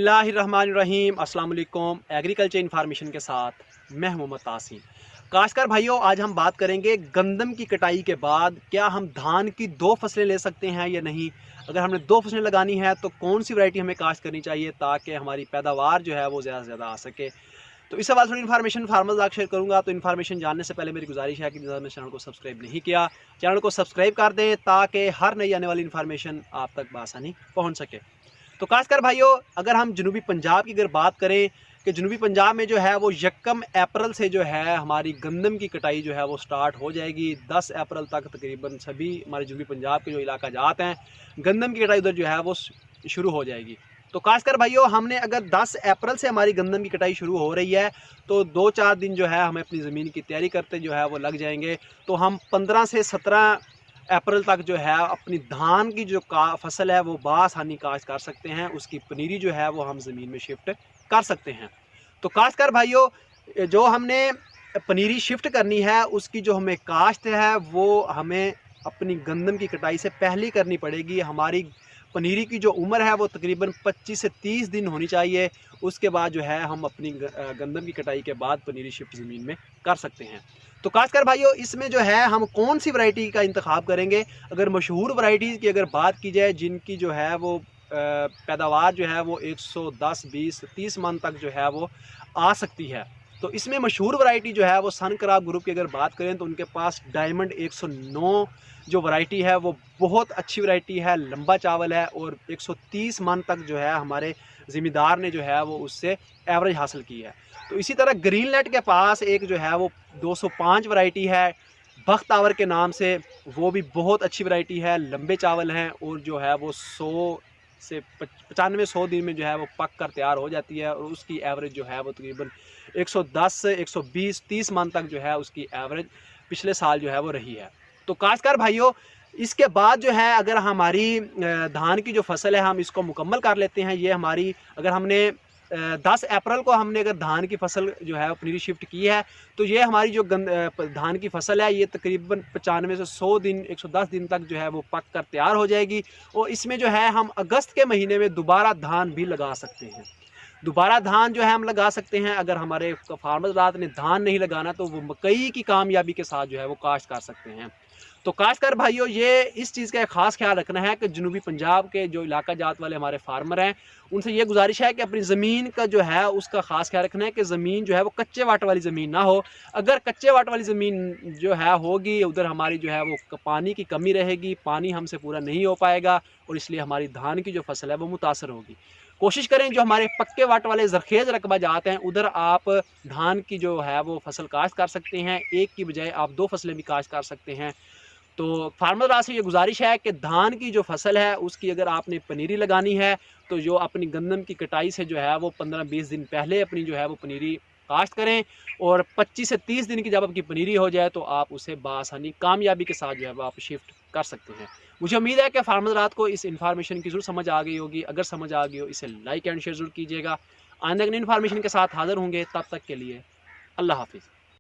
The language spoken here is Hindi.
बिस्मिल्लाहिर्रहमानिर्रहीम अस्सलाम वालेकुम। एग्रीकल्चर इन्फॉर्मेशन के साथ मैं मोहम्मद तासीम। काश्तकार भाइयों, आज हम बात करेंगे गंदम की कटाई के बाद क्या हम धान की दो फसलें ले सकते हैं या नहीं। अगर हमने दो फसलें लगानी है तो कौन सी वैरायटी हमें काश्त करनी चाहिए ताकि हमारी पैदावार जो है वो ज़्यादा से ज़्यादा आ सके। तो इस सवाल थोड़ी इन्फॉर्मेशन फार्मर्स शेयर करूंगा। तो इन्फॉर्मेशन जानने से पहले मेरी गुजारिश है कि जिस चैनल को सब्सक्राइब नहीं किया, चैनल को सब्सक्राइब कर दें ताकि हर नई आने वाली इन्फॉर्मेशन आप तक बआसानी पहुँच सके। तो खासकर भाइयों, अगर हम जनूबी पंजाब की अगर बात करें कि जनूबी पंजाब में जो है वो 1 अप्रैल से जो है हमारी गंदम की कटाई जो है वो स्टार्ट हो जाएगी। 10 अप्रैल तक तकरीबन सभी हमारे जनूबी पंजाब के जो इलाका जाते हैं गंदम की कटाई उधर जो है वो शुरू हो जाएगी। तो खासकर भाइयों, हमने अगर 10 अप्रैल से हमारी गंदम की कटाई शुरू हो रही है तो 2-4 दिन जो है हमें अपनी ज़मीन की तैयारी करते जो है वो लग जाएंगे। तो हम 15 से 17 अप्रैल तक जो है अपनी धान की जो फसल है वो बासानी काश्त कर सकते हैं। उसकी पनीरी जो है वो हम ज़मीन में शिफ्ट कर सकते हैं। तो खासकर भाइयों, जो हमने पनीरी शिफ्ट करनी है उसकी जो हमें काश्त है वो हमें अपनी गंदम की कटाई से पहले करनी पड़ेगी। हमारी पनीरी की जो उम्र है वो तकरीबन 25 से 30 दिन होनी चाहिए। उसके बाद जो है हम अपनी गंदम की कटाई के बाद पनीरी शिफ्ट ज़मीन में कर सकते हैं। तो खासकर भाइयों, इसमें जो है हम कौन सी वैरायटी का इंतखाब करेंगे। अगर मशहूर वैरायटीज़ की अगर बात की जाए जिनकी जो है वो पैदावार जो है वो 110, 20, 30 मन तक जो है वो आ सकती है। तो इसमें मशहूर वैरायटी जो है वो सनक्राफ्ट ग्रुप की अगर बात करें तो उनके पास डायमंड 109 जो वैरायटी है वो बहुत अच्छी वैरायटी है, लंबा चावल है और 130 मन तक जो है हमारे ज़िम्मेदार ने जो है वो उससे एवरेज हासिल की है। तो इसी तरह ग्रीनलेट के पास एक जो है वो 205 वैरायटी है बख्तावर के नाम से, वो भी बहुत अच्छी वैरायटी है, लंबे चावल हैं और जो है वो 100 से 95-100 दिन में जो है वो पक कर तैयार हो जाती है और उसकी एवरेज जो है वो तकरीबन 110 से 120, 30 मन तक जो है उसकी एवरेज पिछले साल जो है वो रही है। तो खासकर भाइयों, इसके बाद जो है अगर हमारी धान की जो फसल है हम इसको मुकम्मल कर लेते हैं। ये हमारी अगर हमने 10 अप्रैल को हमने अगर धान की फसल जो है पनीरी शिफ्ट की है तो ये हमारी जो धान की फसल है ये तकरीबन 95 से 100 दिन 110 दिन तक जो है वो पक कर तैयार हो जाएगी। और इसमें जो है हम अगस्त के महीने में दोबारा धान भी लगा सकते हैं। दोबारा धान जो है हम लगा सकते हैं। अगर हमारे फार्मर्स रात ने धान नहीं लगाना तो वो मकई की कामयाबी के साथ जो है वो काश्त कर सकते हैं। तो खासकर भाइयों, ये इस चीज़ का खास ख्याल रखना है कि जनूबी पंजाब के जो इलाका जात वाले हमारे फार्मर हैं उनसे ये गुजारिश है कि अपनी ज़मीन का जो है उसका ख़ास ख्याल रखना है कि ज़मीन जो है वो कच्चे वाट वाली ज़मीन ना हो। अगर कच्चे वाट वाली ज़मीन जो है होगी उधर हमारी जो है वो पानी की कमी रहेगी, पानी हमसे पूरा नहीं हो पाएगा और इसलिए हमारी धान की जो फसल है वो मुतासर होगी। कोशिश करें जो हमारे पक्के वाट वाले ज़रखेज़ रकबा जाते हैं उधर आप धान की जो है वो फसल काश्त कर सकते हैं। एक की बजाय आप 2 फसलें भी काश्त कर सकते हैं। तो फार्मर से ये गुजारिश है कि धान की जो फसल है उसकी अगर आपने पनीरी लगानी है तो जो अपनी गंदम की कटाई से जो है वो 15-20 दिन पहले अपनी जो है वो पनीरी काश्त करें और 25 से 30 दिन की जब आपकी पनीरी हो जाए तो आप उसे बासानी कामयाबी के साथ जो है वो आप शिफ्ट कर सकते हैं। मुझे उम्मीद है कि फार्मर रात को इस इन्फॉर्मेशन की ज़रूर समझ आ गई होगी। अगर समझ आ गई हो इसे लाइक एंड शेयर ज़रूर कीजिएगा। आइंदा नई इन्फॉर्मेशन के साथ हाज़िर होंगे, तब तक के लिए अल्लाह हाफिज़।